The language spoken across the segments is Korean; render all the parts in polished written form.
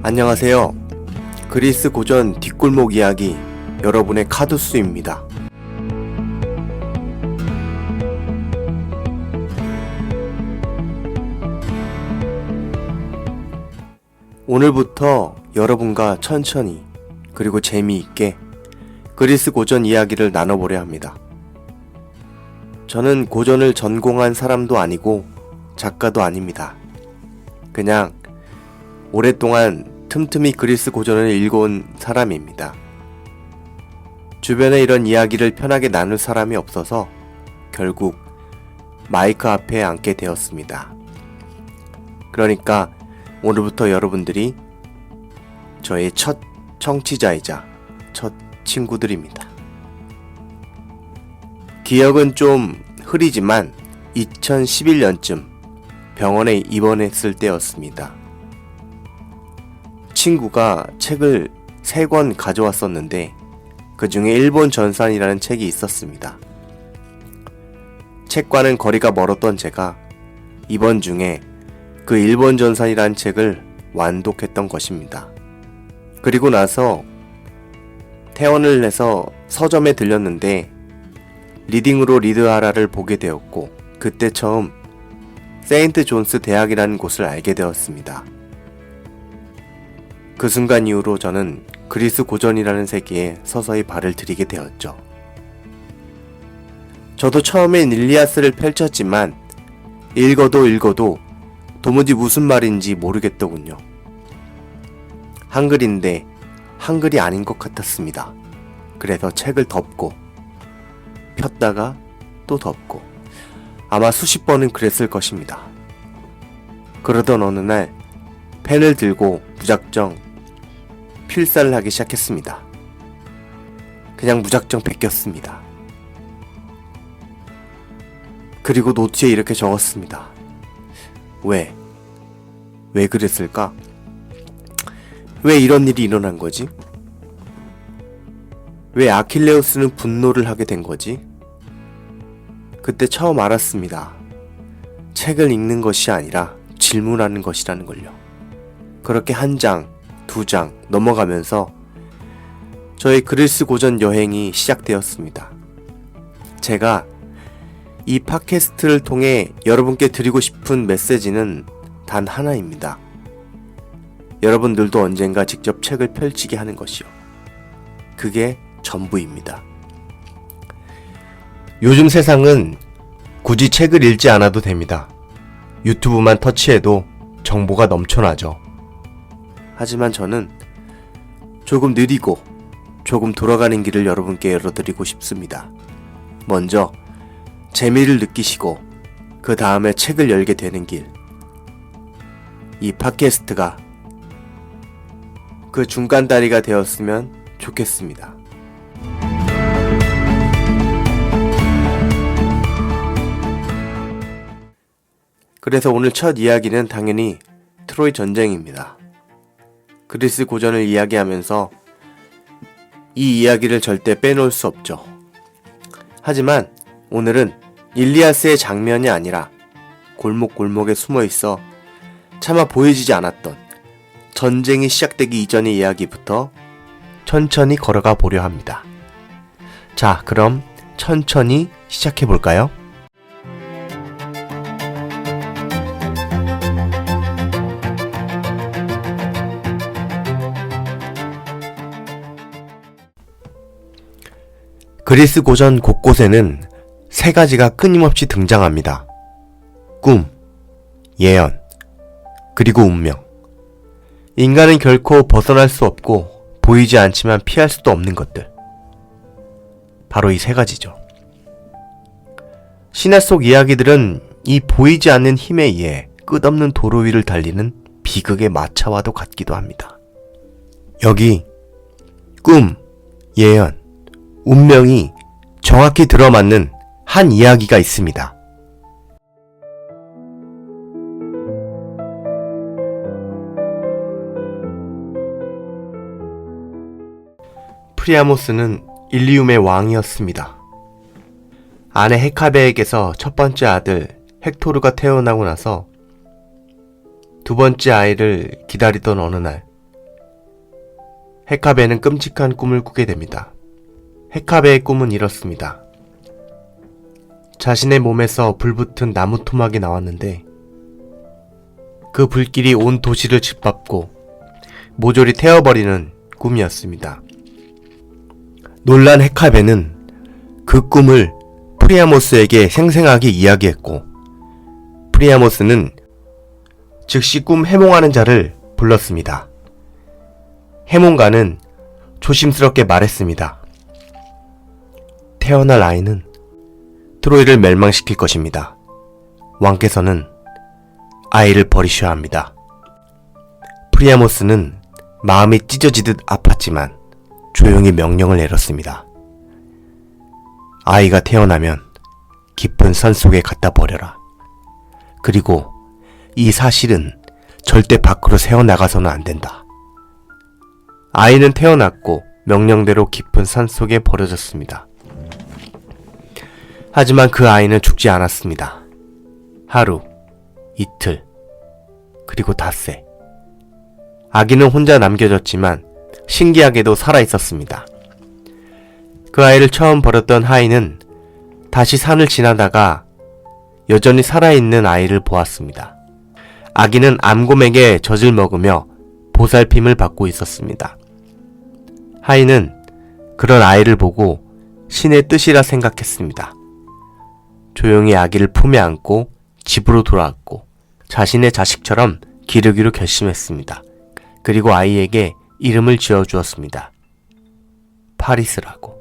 안녕하세요. 그리스 고전 뒷골목 이야기 여러분의 카두스입니다. 오늘부터 여러분과 천천히 그리고 재미있게 그리스 고전 이야기를 나눠보려 합니다. 저는 고전을 전공한 사람도 아니고 작가도 아닙니다. 그냥 오랫동안 틈틈이 그리스 고전을 읽어온 사람입니다. 주변에 이런 이야기를 편하게 나눌 사람이 없어서 결국 마이크 앞에 앉게 되었습니다. 그러니까 오늘부터 여러분들이 저의 첫 청취자이자 첫 친구들입니다. 기억은 좀 흐리지만 2011년쯤 병원에 입원했을 때였습니다. 친구가 책을 3권 가져왔었는데 그 중에 일본 전산이라는 책이 있었습니다. 책과는 거리가 멀었던 제가 입원 중에 그 일본 전산이라는 책을 완독했던 것입니다. 그리고 나서 퇴원을 해서 서점에 들렸는데 리딩으로 리드하라를 보게 되었고 그때 처음 세인트 존스 대학이라는 곳을 알게 되었습니다. 그 순간 이후로 저는 그리스 고전이라는 세계에 서서히 발을 들이게 되었죠. 저도 처음엔 일리아스를 펼쳤지만 읽어도 도무지 무슨 말인지 모르겠더군요. 한글인데 한글이 아닌 것 같았습니다. 그래서 책을 덮고 폈다가 또 덮고 아마 수십 번은 그랬을 것입니다. 그러던 어느 날 펜을 들고 무작정 필사를 하기 시작했습니다. 그냥 무작정 베꼈습니다. 그리고 노트에 이렇게 적었습니다. 왜 그랬을까? 왜 이런 일이 일어난 거지? 왜 아킬레우스는 분노를 하게 된 거지? 그때 처음 알았습니다. 책을 읽는 것이 아니라 질문하는 것이라는 걸요. 그렇게 한 장, 2장 넘어가면서 저의 그리스 고전 여행이 시작되었습니다. 제가 이 팟캐스트를 통해 여러분께 드리고 싶은 메시지는 단 하나입니다. 여러분들도 언젠가 직접 책을 펼치게 하는 것이요. 그게 전부입니다. 요즘 세상은 굳이 책을 읽지 않아도 됩니다. 유튜브만 터치해도 정보가 넘쳐나죠. 하지만 저는 조금 느리고 조금 돌아가는 길을 여러분께 열어드리고 싶습니다. 먼저 재미를 느끼시고 그 다음에 책을 열게 되는 길. 이 팟캐스트가 그 중간다리가 되었으면 좋겠습니다. 그래서 오늘 첫 이야기는 당연히 트로이 전쟁입니다. 그리스 고전을 이야기하면서 이 이야기를 절대 빼놓을 수 없죠. 하지만 오늘은 일리아스의 장면이 아니라 골목골목에 숨어있어 차마 보여지지 않았던 전쟁이 시작되기 이전의 이야기부터 천천히 걸어가 보려 합니다. 자, 그럼 천천히 시작해 볼까요? 그리스 고전 곳곳에는 3가지가 끊임없이 등장합니다. 꿈, 예언, 그리고 운명. 인간은 결코 벗어날 수 없고 보이지 않지만 피할 수도 없는 것들. 바로 이 3가지죠. 신화 속 이야기들은 이 보이지 않는 힘에 의해 끝없는 도로 위를 달리는 비극의 마차와도 같기도 합니다. 여기 꿈, 예언, 운명이 정확히 들어맞는 한 이야기가 있습니다. 프리아모스는 일리움의 왕이었습니다. 아내 헤카베에게서 첫 번째 아들 헥토르가 태어나고 나서 두 번째 아이를 기다리던 어느 날 헤카베는 끔찍한 꿈을 꾸게 됩니다. 헤카베의 꿈은 이렇습니다. 자신의 몸에서 불붙은 나무 토막이 나왔는데 그 불길이 온 도시를 짓밟고 모조리 태워버리는 꿈이었습니다. 놀란 헤카베는 그 꿈을 프리아모스에게 생생하게 이야기했고 프리아모스는 즉시 꿈 해몽하는 자를 불렀습니다. 해몽가는 조심스럽게 말했습니다. 태어날 아이는 트로이를 멸망시킬 것입니다. 왕께서는 아이를 버리셔야 합니다. 프리아모스는 마음이 찢어지듯 아팠지만 조용히 명령을 내렸습니다. 아이가 태어나면 깊은 산 속에 갖다 버려라. 그리고 이 사실은 절대 밖으로 새어나가서는 안 된다. 아이는 태어났고 명령대로 깊은 산 속에 버려졌습니다. 하지만 그 아이는 죽지 않았습니다. 하루, 이틀, 그리고 닷새. 아기는 혼자 남겨졌지만 신기하게도 살아있었습니다. 그 아이를 처음 버렸던 하인은 다시 산을 지나다가 여전히 살아있는 아이를 보았습니다. 아기는 암곰에게 젖을 먹으며 보살핌을 받고 있었습니다. 하인은 그런 아이를 보고 신의 뜻이라 생각했습니다. 조용히 아기를 품에 안고 집으로 돌아왔고 자신의 자식처럼 기르기로 결심했습니다. 그리고 아이에게 이름을 지어주었습니다. 파리스라고.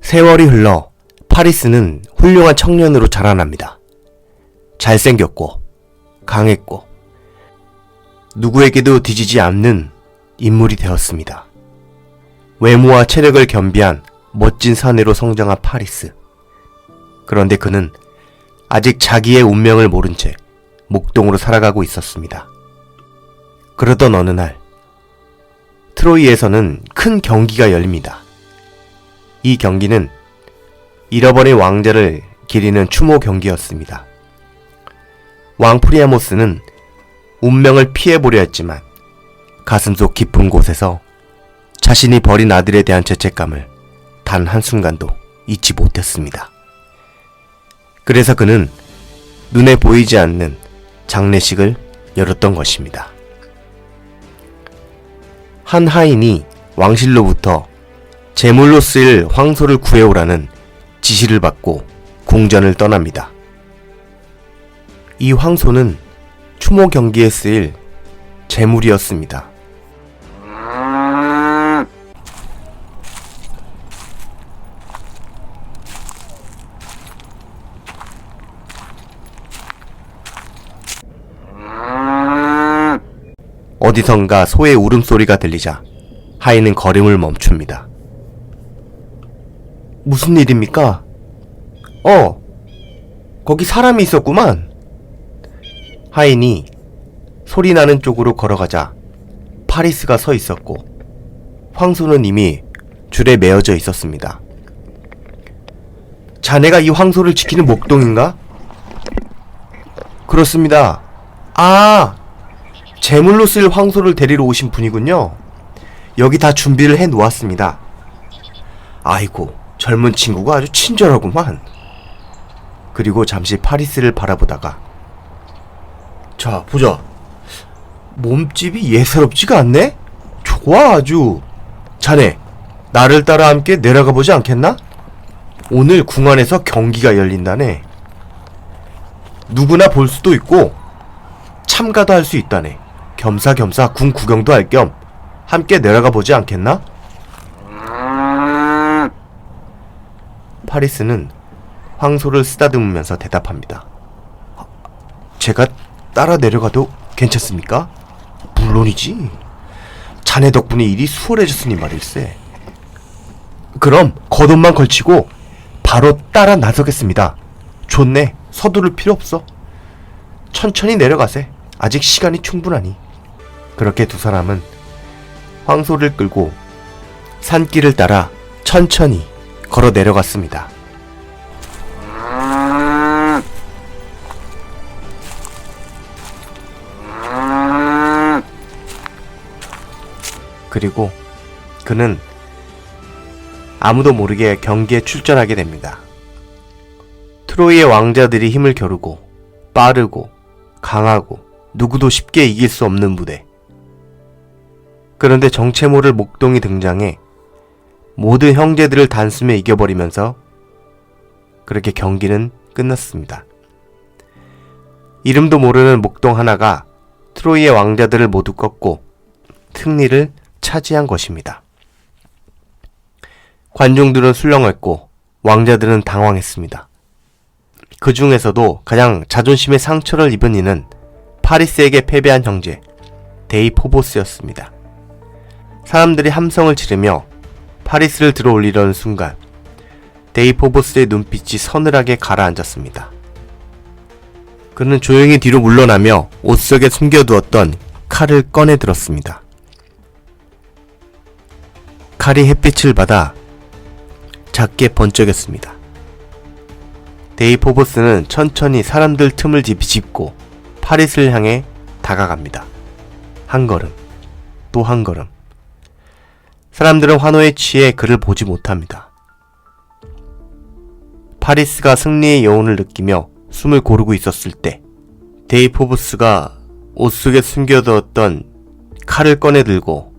세월이 흘러 파리스는 훌륭한 청년으로 자라납니다. 잘생겼고 강했고 누구에게도 뒤지지 않는 인물이 되었습니다. 외모와 체력을 겸비한 멋진 사내로 성장한 파리스. 그런데 그는 아직 자기의 운명을 모른 채 목동으로 살아가고 있었습니다. 그러던 어느 날 트로이에서는 큰 경기가 열립니다. 이 경기는 잃어버린 왕자를 기리는 추모 경기였습니다. 왕 프리아모스는 운명을 피해보려 했지만 가슴속 깊은 곳에서 자신이 버린 아들에 대한 죄책감을 단 한순간도 잊지 못했습니다. 그래서 그는 눈에 보이지 않는 장례식을 열었던 것입니다. 한 하인이 왕실로부터 제물로 쓰일 황소를 구해오라는 지시를 받고 궁전을 떠납니다. 이 황소는 추모 경기에 쓰일 제물이었습니다. 어디선가 소의 울음소리가 들리자 하인은 걸음을 멈춥니다. 무슨 일입니까? 거기 사람이 있었구만. 하인이 소리나는 쪽으로 걸어가자 파리스가 서 있었고 황소는 이미 줄에 매어져 있었습니다. 자네가 이 황소를 지키는 목동인가? 그렇습니다. 제물로 쓸 황소를 데리러 오신 분이군요. 여기 다 준비를 해 놓았습니다. 아이고, 젊은 친구가 아주 친절하구만. 그리고 잠시 파리스를 바라보다가 자, 보자. 몸집이 예사롭지가 않네? 좋아, 아주. 자네, 나를 따라 함께 내려가 보지 않겠나? 오늘 궁 안에서 경기가 열린다네. 누구나 볼 수도 있고 참가도 할 수 있다네. 겸사겸사 궁 구경도 할 겸 함께 내려가 보지 않겠나? 파리스는 황소를 쓰다듬으면서 대답합니다. 제가 따라 내려가도 괜찮습니까? 물론이지. 자네 덕분에 일이 수월해졌으니 말일세. 그럼 겉옷만 걸치고 바로 따라 나서겠습니다. 좋네. 서두를 필요 없어. 천천히 내려가세. 아직 시간이 충분하니. 그렇게 두 사람은 황소를 끌고 산길을 따라 천천히 걸어 내려갔습니다. 그리고 그는 아무도 모르게 경기에 출전하게 됩니다. 트로이의 왕자들이 힘을 겨루고 빠르고 강하고 누구도 쉽게 이길 수 없는 무대. 그런데 정체 모를 목동이 등장해 모든 형제들을 단숨에 이겨버리면서 그렇게 경기는 끝났습니다. 이름도 모르는 목동 하나가 트로이의 왕자들을 모두 꺾고 승리를 차지한 것입니다. 관중들은 술렁했고 왕자들은 당황했습니다. 그 중에서도 가장 자존심의 상처를 입은 이는 파리스에게 패배한 형제 데이포보스였습니다. 사람들이 함성을 지르며 파리스를 들어올리려는 순간 데이포보스의 눈빛이 서늘하게 가라앉았습니다. 그는 조용히 뒤로 물러나며 옷 속에 숨겨두었던 칼을 꺼내 들었습니다. 칼이 햇빛을 받아 작게 번쩍였습니다. 데이포보스는 천천히 사람들 틈을 비집고 파리스를 향해 다가갑니다. 한 걸음, 또 한 걸음. 사람들은 환호에 취해 그를 보지 못합니다. 파리스가 승리의 여운을 느끼며 숨을 고르고 있었을 때 데이포보스가 옷 속에 숨겨두었던 칼을 꺼내 들고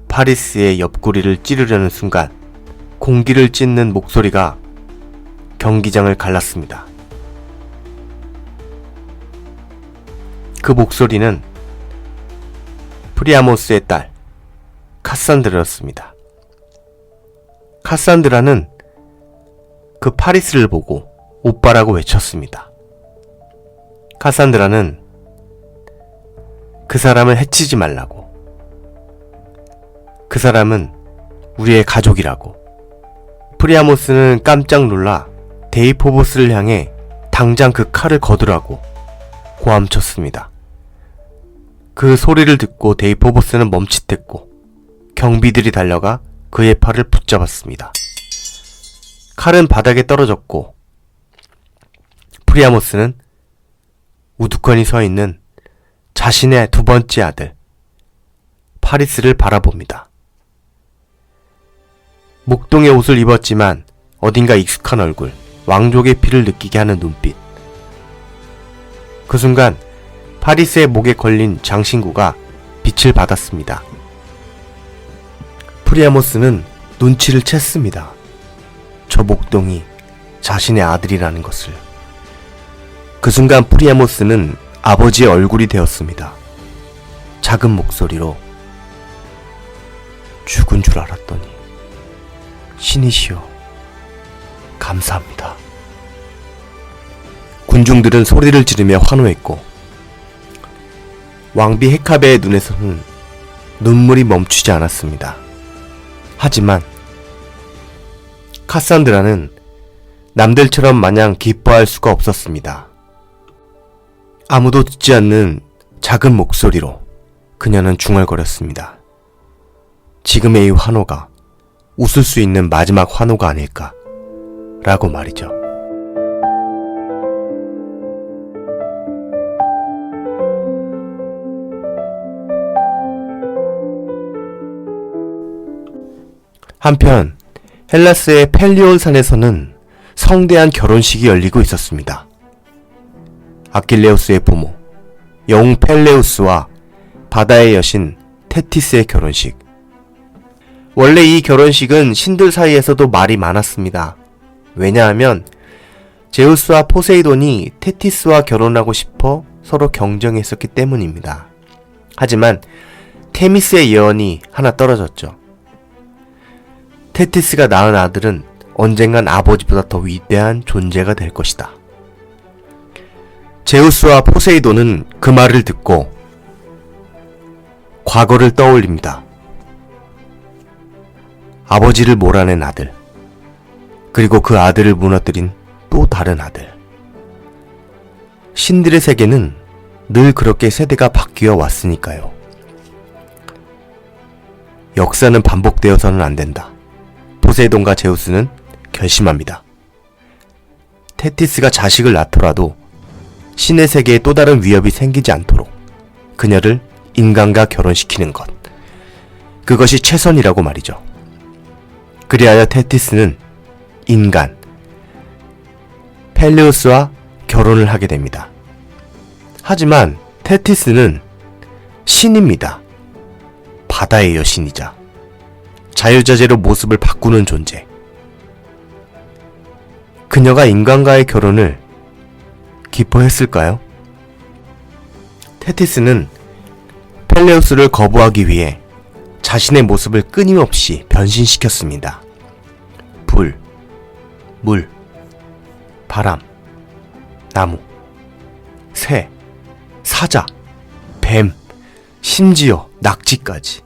파리스의 옆구리를 찌르려는 순간 공기를 찢는 목소리가 경기장을 갈랐습니다. 그 목소리는 프리아모스의 딸 카산드라였습니다. 카산드라는 그 파리스를 보고 오빠라고 외쳤습니다. 카산드라는 그 사람을 해치지 말라고, 그 사람은 우리의 가족이라고. 프리아모스는 깜짝 놀라 데이포보스를 향해 당장 그 칼을 거두라고 고함쳤습니다. 그 소리를 듣고 데이포보스는 멈칫했고 경비들이 달려가 그의 팔을 붙잡았습니다. 칼은 바닥에 떨어졌고 프리아모스는 우두커니 서 있는 자신의 두 번째 아들 파리스를 바라봅니다. 목동의 옷을 입었지만 어딘가 익숙한 얼굴, 왕족의 피를 느끼게 하는 눈빛. 그 순간 파리스의 목에 걸린 장신구가 빛을 받았습니다. 프리아모스는 눈치를 챘습니다. 저 목동이 자신의 아들이라는 것을. 그 순간 프리아모스는 아버지의 얼굴이 되었습니다. 작은 목소리로 죽은 줄 알았더니 신이시여 감사합니다. 군중들은 소리를 지르며 환호했고 왕비 헤카베의 눈에서는 눈물이 멈추지 않았습니다. 하지만 카산드라는 남들처럼 마냥 기뻐할 수가 없었습니다. 아무도 듣지 않는 작은 목소리로 그녀는 중얼거렸습니다. 지금의 이 환호가 웃을 수 있는 마지막 환호가 아닐까 라고 말이죠. 한편 헬라스의 펠리온 산에서는 성대한 결혼식이 열리고 있었습니다. 아킬레우스의 부모 영웅 펠레우스와 바다의 여신 테티스의 결혼식. 원래 이 결혼식은 신들 사이에서도 말이 많았습니다. 왜냐하면 제우스와 포세이돈이 테티스와 결혼하고 싶어 서로 경쟁했었기 때문입니다. 하지만 테미스의 예언이 하나 떨어졌죠. 테티스가 낳은 아들은 언젠간 아버지보다 더 위대한 존재가 될 것이다. 제우스와 포세이돈은 그 말을 듣고 과거를 떠올립니다. 아버지를 몰아낸 아들, 그리고 그 아들을 무너뜨린 또 다른 아들. 신들의 세계는 늘 그렇게 세대가 바뀌어 왔으니까요. 역사는 반복되어서는 안 된다. 포세이돈과 제우스는 결심합니다. 테티스가 자식을 낳더라도 신의 세계에 또 다른 위협이 생기지 않도록 그녀를 인간과 결혼시키는 것. 그것이 최선이라고 말이죠. 그리하여 테티스는 인간 펠레우스와 결혼을 하게 됩니다. 하지만 테티스는 신입니다. 바다의 여신이자 자유자재로 모습을 바꾸는 존재. 그녀가 인간과의 결혼을 기뻐했을까요? 테티스는 펠레우스를 거부하기 위해 자신의 모습을 끊임없이 변신시켰습니다. 불, 물, 바람, 나무, 새, 사자, 뱀, 심지어 낙지까지.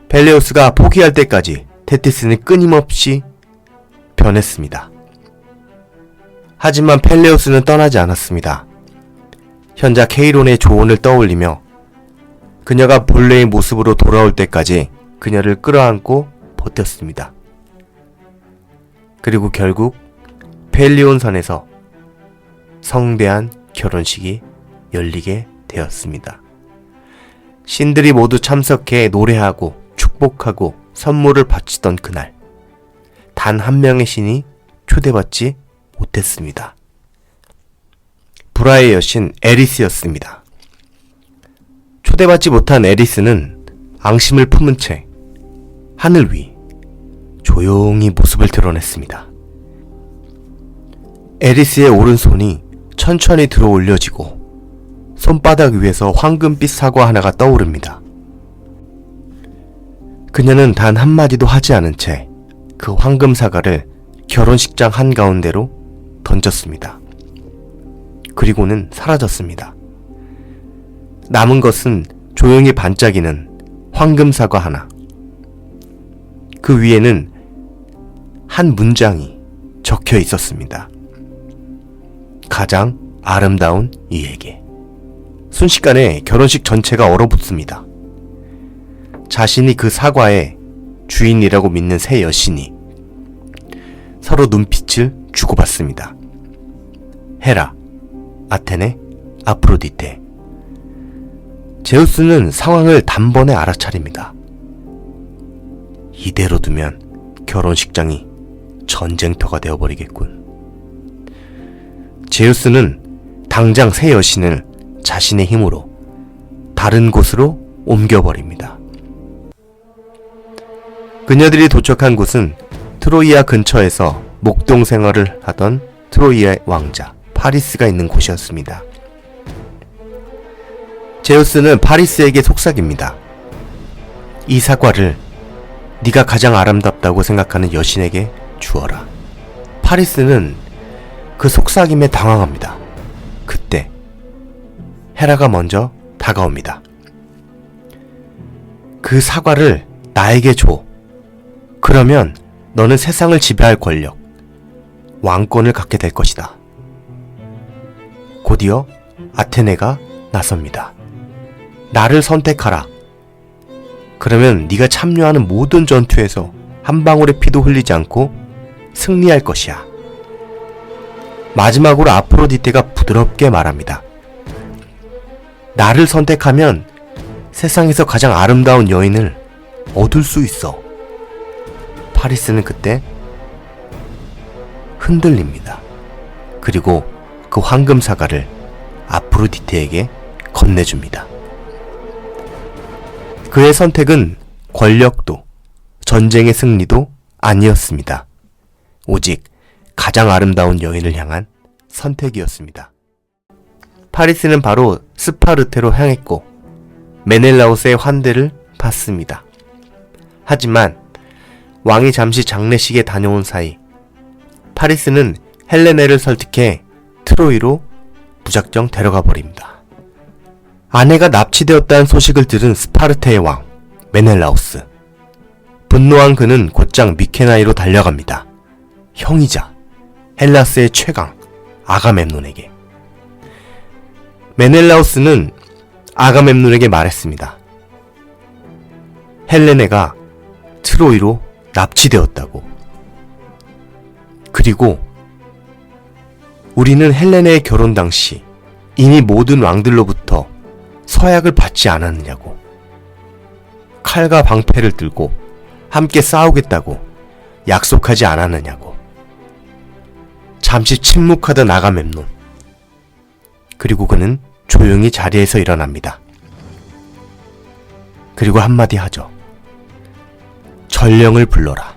펠레우스가 포기할 때까지 테티스는 끊임없이 변했습니다. 하지만 펠레우스는 떠나지 않았습니다. 현자 케이론의 조언을 떠올리며 그녀가 본래의 모습으로 돌아올 때까지 그녀를 끌어안고 버텼습니다. 그리고 결국 펠리온산에서 성대한 결혼식이 열리게 되었습니다. 신들이 모두 참석해 노래하고 축복하고 선물을 바치던 그날, 단 한 명의 신이 초대받지 못했습니다. 불화의 여신 에리스였습니다. 초대받지 못한 에리스는 앙심을 품은 채 하늘 위 조용히 모습을 드러냈습니다. 에리스의 오른손이 천천히 들어 올려지고 손바닥 위에서 황금빛 사과 하나가 떠오릅니다. 그녀는 단 한마디도 하지 않은 채 그 황금 사과를 결혼식장 한가운데로 던졌습니다. 그리고는 사라졌습니다. 남은 것은 조용히 반짝이는 황금 사과 하나. 그 위에는 한 문장이 적혀 있었습니다. 가장 아름다운 이에게. 순식간에 결혼식 전체가 얼어붙습니다. 자신이 그 사과의 주인이라고 믿는 새 여신이 서로 눈빛을 주고받습니다. 헤라, 아테네, 아프로디테. 제우스는 상황을 단번에 알아차립니다. 이대로 두면 결혼식장이 전쟁터가 되어버리겠군. 제우스는 당장 새 여신을 자신의 힘으로 다른 곳으로 옮겨버립니다. 그녀들이 도착한 곳은 트로이아 근처에서 목동 생활을 하던 트로이아의 왕자 파리스가 있는 곳이었습니다. 제우스는 파리스에게 속삭입니다. 이 사과를 네가 가장 아름답다고 생각하는 여신에게 주어라. 파리스는 그 속삭임에 당황합니다. 그때 헤라가 먼저 다가옵니다. 그 사과를 나에게 줘. 그러면 너는 세상을 지배할 권력, 왕권을 갖게 될 것이다. 곧이어 아테네가 나섭니다. 나를 선택하라. 그러면 네가 참여하는 모든 전투에서 한 방울의 피도 흘리지 않고 승리할 것이야. 마지막으로 아프로디테가 부드럽게 말합니다. 나를 선택하면 세상에서 가장 아름다운 여인을 얻을 수 있어. 파리스는 그때 흔들립니다. 그리고 그 황금 사과를 아프로디테에게 건네줍니다. 그의 선택은 권력도 전쟁의 승리도 아니었습니다. 오직 가장 아름다운 여인을 향한 선택이었습니다. 파리스는 바로 스파르테로 향했고 메넬라우스의 환대를 받습니다. 하지만 왕이 잠시 장례식에 다녀온 사이 파리스는 헬레네를 설득해 트로이로 무작정 데려가 버립니다. 아내가 납치되었다는 소식을 들은 스파르테의 왕 메넬라우스. 분노한 그는 곧장 미케나이로 달려갑니다. 형이자 헬라스의 최강 아가멤논에게. 메넬라우스는 아가멤논에게 말했습니다. 헬레네가 트로이로 납치되었다고. 그리고 우리는 헬레네의 결혼 당시 이미 모든 왕들로부터 서약을 받지 않았느냐고. 칼과 방패를 들고 함께 싸우겠다고 약속하지 않았느냐고. 잠시 침묵하던 아가멤논. 그리고 그는 조용히 자리에서 일어납니다. 그리고 한마디 하죠. 전령을 불러라.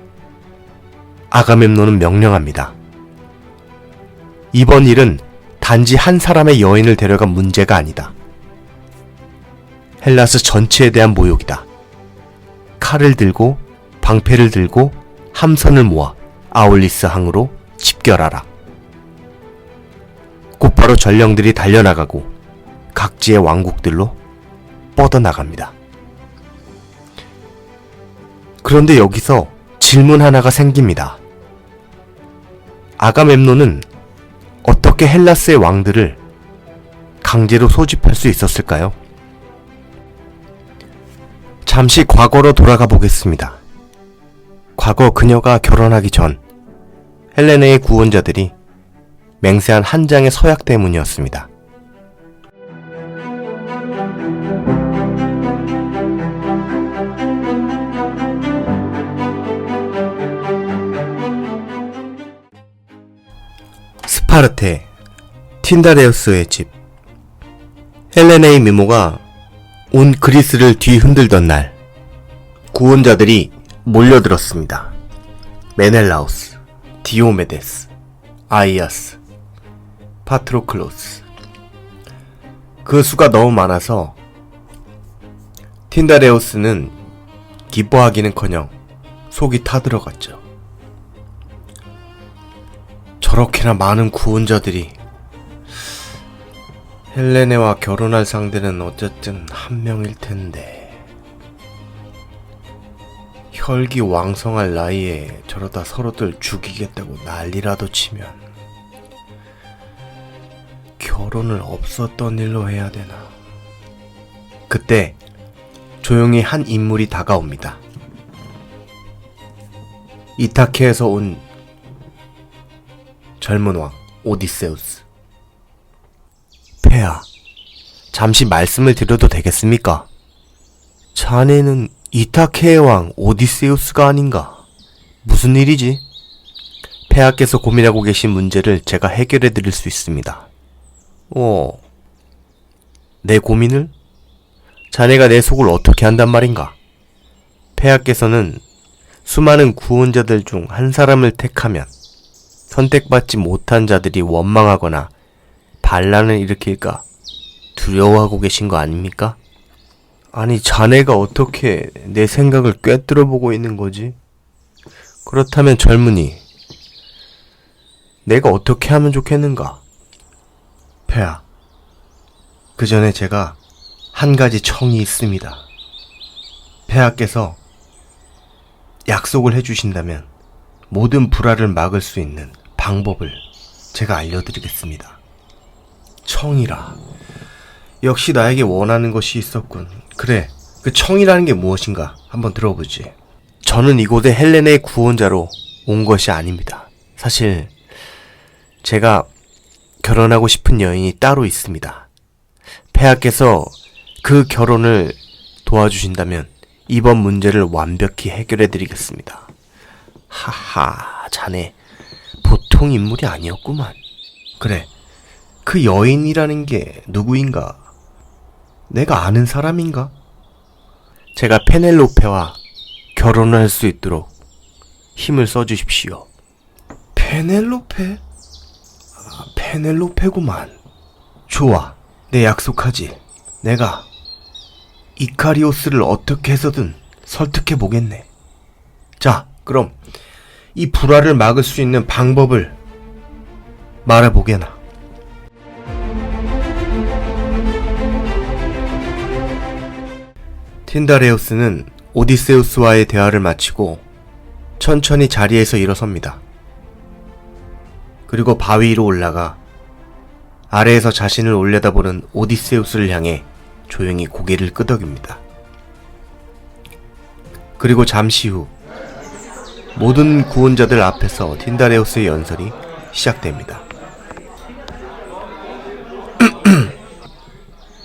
아가멤논은 명령합니다. 이번 일은 단지 한 사람의 여인을 데려간 문제가 아니다. 헬라스 전체에 대한 모욕이다. 칼을 들고 방패를 들고 함선을 모아 아울리스 항으로 집결하라. 곧바로 전령들이 달려나가고 각지의 왕국들로 뻗어나갑니다. 그런데 여기서 질문 하나가 생깁니다. 아가멤논은 어떻게 헬라스의 왕들을 강제로 소집할 수 있었을까요? 잠시 과거로 돌아가 보겠습니다. 과거 그녀가 결혼하기 전 헬레네의 구원자들이 맹세한 한 장의 서약 때문이었습니다. 스파르테, 틴다레우스의 집. 헬레네의 미모가 온 그리스를 뒤흔들던 날, 구원자들이 몰려들었습니다. 메넬라우스, 디오메데스, 아이아스, 파트로클로스. 그 수가 너무 많아서 틴다레우스는 기뻐하기는커녕 속이 타들어갔죠. 저렇게나 많은 구원자들이. 헬레네와 결혼할 상대는 어쨌든 한 명일 텐데. 혈기왕성할 나이에 저러다 서로들 죽이겠다고 난리라도 치면 결혼을 없었던 일로 해야 되나. 그때 조용히 한 인물이 다가옵니다. 이타케에서 온 젊은 왕 오디세우스. 폐하, 잠시 말씀을 드려도 되겠습니까? 자네는 이타케의 왕 오디세우스가 아닌가? 무슨 일이지? 폐하께서 고민하고 계신 문제를 제가 해결해 드릴 수 있습니다. 내 고민을? 자네가 내 속을 어떻게 한단 말인가? 폐하께서는 수많은 구원자들 중 한 사람을 택하면 선택받지 못한 자들이 원망하거나 반란을 일으킬까 두려워하고 계신 거 아닙니까? 아니, 자네가 어떻게 내 생각을 꿰뚫어보고 있는 거지? 그렇다면 젊은이, 내가 어떻게 하면 좋겠는가? 폐하, 그 전에 제가 한 가지 청이 있습니다. 폐하께서 약속을 해주신다면 모든 불화를 막을 수 있는 방법을 제가 알려드리겠습니다. 청이라. 역시 나에게 원하는 것이 있었군. 그래, 그 청이라는 게 무엇인가 한번 들어보지. 저는 이곳에 헬레네의 구원자로 온 것이 아닙니다. 사실 제가 결혼하고 싶은 여인이 따로 있습니다. 폐하께서 그 결혼을 도와주신다면 이번 문제를 완벽히 해결해드리겠습니다. 하하, 자네 보통 인물이 아니었구만. 그래, 그 여인이라는 게 누구인가? 내가 아는 사람인가? 제가 페넬로페와 결혼을 할 수 있도록 힘을 써주십시오. 페넬로페? 페넬로페구만. 좋아, 내 약속하지. 내가 이카리오스를 어떻게 해서든 설득해 보겠네. 자, 그럼 이 불화를 막을 수 있는 방법을 말해보게나. 틴다레우스는 오디세우스와의 대화를 마치고 천천히 자리에서 일어섭니다. 그리고 바위 위로 올라가 아래에서 자신을 올려다보는 오디세우스를 향해 조용히 고개를 끄덕입니다. 그리고 잠시 후 모든 구원자들 앞에서 틴다레우스의 연설이 시작됩니다.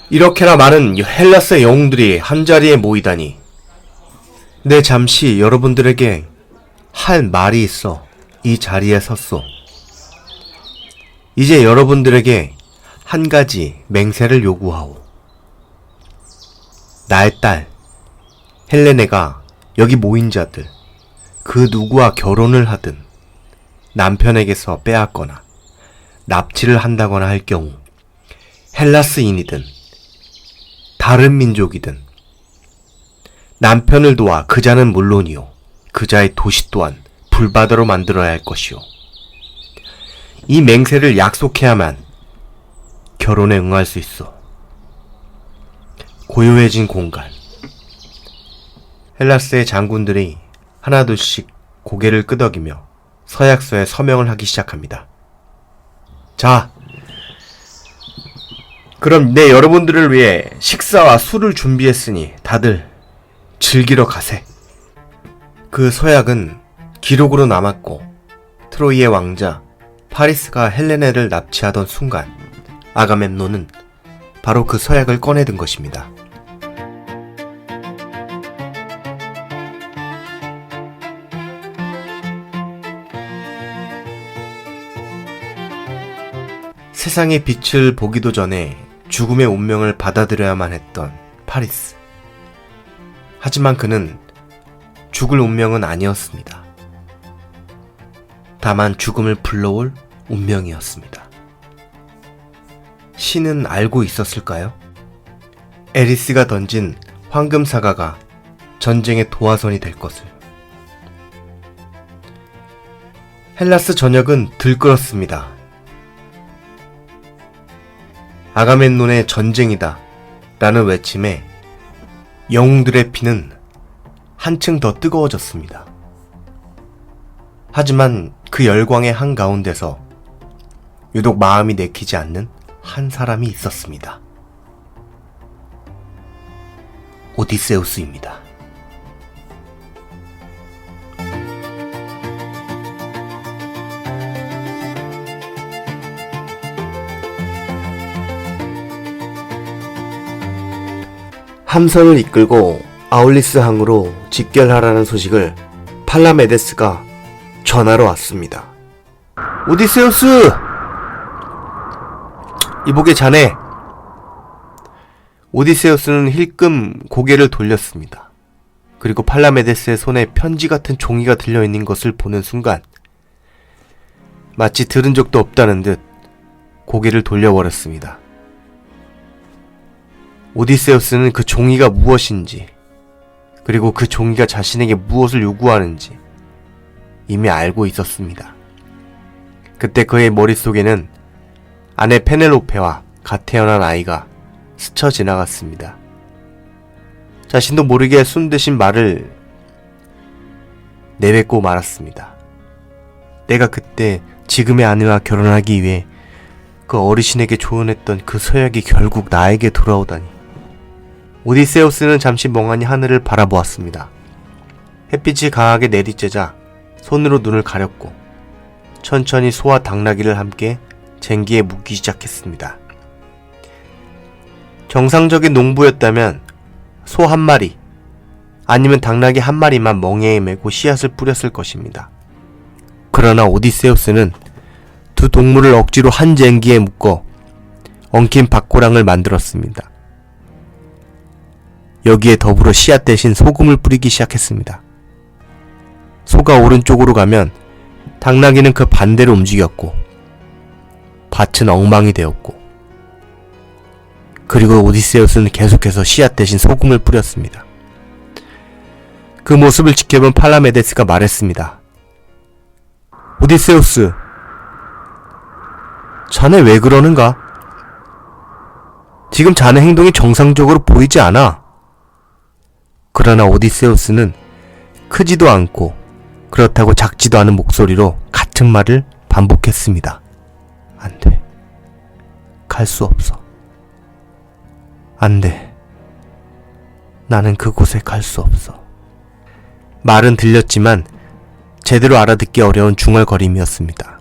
이렇게나 많은 헬라스의 영웅들이 한자리에 모이다니 네, 잠시 여러분들에게 할 말이 있어 이 자리에 섰소. 이제 여러분들에게 한 가지 맹세를 요구하오. 나의 딸 헬레네가 여기 모인 자들 그 누구와 결혼을 하든 남편에게서 빼앗거나 납치를 한다거나 할 경우 헬라스인이든 다른 민족이든 남편을 도와 그자는 물론이요 그자의 도시 또한 불바다로 만들어야 할 것이요. 이 맹세를 약속해야만 결혼에 응할 수 있어. 고요해진 공간. 헬라스의 장군들이 하나둘씩 고개를 끄덕이며 서약서에 서명을 하기 시작합니다. 자, 그럼 내 여러분들을 위해 식사와 술을 준비했으니 다들 즐기러 가세. 그 서약은 기록으로 남았고 트로이의 왕자 파리스가 헬레네를 납치하던 순간 아가멤논은 바로 그 서약을 꺼내든 것입니다. 세상의 빛을 보기도 전에 죽음의 운명을 받아들여야만 했던 파리스. 하지만 그는 죽을 운명은 아니었습니다. 다만 죽음을 불러올 운명이었습니다. 신은 알고 있었을까요? 에리스가 던진 황금 사과가 전쟁의 도화선이 될 것을. 헬라스 전역은 들끓었습니다. 아가멤논의 전쟁이다 라는 외침에 영웅들의 피는 한층 더 뜨거워졌습니다. 하지만 그 열광의 한가운데서 유독 마음이 내키지 않는 한 사람이 있었습니다. 오디세우스입니다. 함선을 이끌고 아울리스 항으로 집결하라는 소식을 팔라메데스가 전하러 왔습니다. 오디세우스! 이보게 자네! 오디세우스는 힐끔 고개를 돌렸습니다. 그리고 팔라메데스의 손에 편지 같은 종이가 들려있는 것을 보는 순간 마치 들은 적도 없다는 듯 고개를 돌려버렸습니다. 오디세우스는 그 종이가 무엇인지 그리고 그 종이가 자신에게 무엇을 요구하는지 이미 알고 있었습니다. 그때 그의 머릿속에는 아내 페넬로페와 갓 태어난 아이가 스쳐 지나갔습니다. 자신도 모르게 숨 대신 말을 내뱉고 말았습니다. 내가 그때 지금의 아내와 결혼하기 위해 그 어르신에게 조언했던 그 서약이 결국 나에게 돌아오다니. 오디세우스는 잠시 멍하니 하늘을 바라보았습니다. 햇빛이 강하게 내리쬐자 손으로 눈을 가렸고 천천히 소와 당나귀를 함께 쟁기에 묶기 시작했습니다. 정상적인 농부였다면 소 한 마리 아니면 당나귀 한 마리만 멍에에 메고 씨앗을 뿌렸을 것입니다. 그러나 오디세우스는 두 동물을 억지로 한 쟁기에 묶어 엉킨 밭고랑을 만들었습니다. 여기에 더불어 씨앗 대신 소금을 뿌리기 시작했습니다. 소가 오른쪽으로 가면 당나귀는 그 반대로 움직였고 밭은 엉망이 되었고 그리고 오디세우스는 계속해서 씨앗 대신 소금을 뿌렸습니다. 그 모습을 지켜본 팔라메데스가 말했습니다. 오디세우스, 자네 왜 그러는가? 지금 자네 행동이 정상적으로 보이지 않아. 그러나 오디세우스는 크지도 않고 그렇다고 작지도 않은 목소리로 같은 말을 반복했습니다. 안 돼. 갈 수 없어. 안 돼. 나는 그곳에 갈 수 없어. 말은 들렸지만 제대로 알아듣기 어려운 중얼거림이었습니다.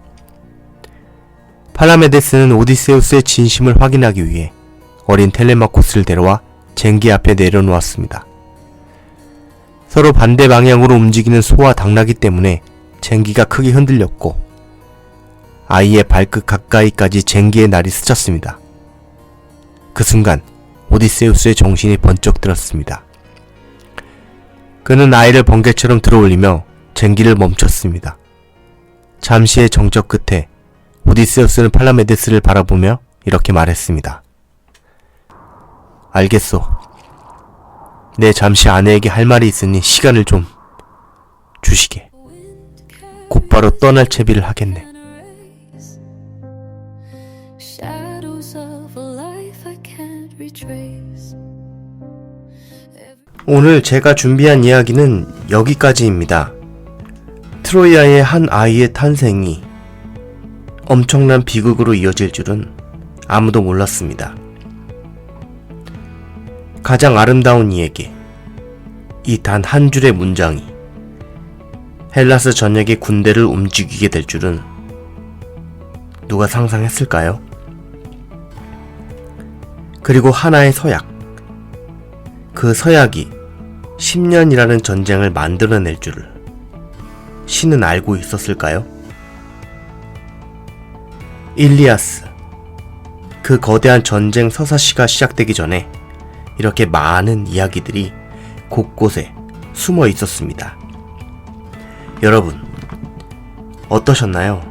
팔라메데스는 오디세우스의 진심을 확인하기 위해 어린 텔레마코스를 데려와 쟁기 앞에 내려놓았습니다. 서로 반대 방향으로 움직이는 소와 당나귀 때문에 쟁기가 크게 흔들렸고 아이의 발끝 가까이까지 쟁기의 날이 스쳤습니다. 그 순간 오디세우스의 정신이 번쩍 들었습니다. 그는 아이를 번개처럼 들어올리며 쟁기를 멈췄습니다. 잠시의 정적 끝에 오디세우스는 팔라메데스를 바라보며 이렇게 말했습니다. 알겠소. 내 잠시 아내에게 할 말이 있으니 시간을 좀 주시게. 곧바로 떠날 채비를 하겠네. 오늘 제가 준비한 이야기는 여기까지입니다. 트로이아의 한 아이의 탄생이 엄청난 비극으로 이어질 줄은 아무도 몰랐습니다. 가장 아름다운 이에게 이 단 한 줄의 문장이 헬라스 전역의 군대를 움직이게 될 줄은 누가 상상했을까요? 그리고 하나의 서약, 그 서약이 10년이라는 전쟁을 만들어낼 줄을 신은 알고 있었을까요? 일리아스, 그 거대한 전쟁 서사시가 시작되기 전에 이렇게 많은 이야기들이 곳곳에 숨어 있었습니다. 여러분, 어떠셨나요?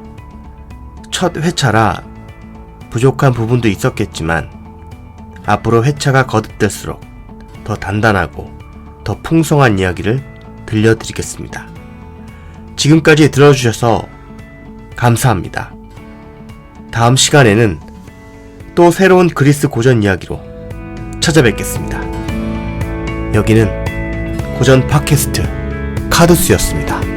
첫 회차라 부족한 부분도 있었겠지만 앞으로 회차가 거듭될수록 더 단단하고 더 풍성한 이야기를 들려드리겠습니다. 지금까지 들어주셔서 감사합니다. 다음 시간에는 또 새로운 그리스 고전 이야기로 찾아뵙겠습니다. 여기는 고전 팟캐스트 카두스였습니다.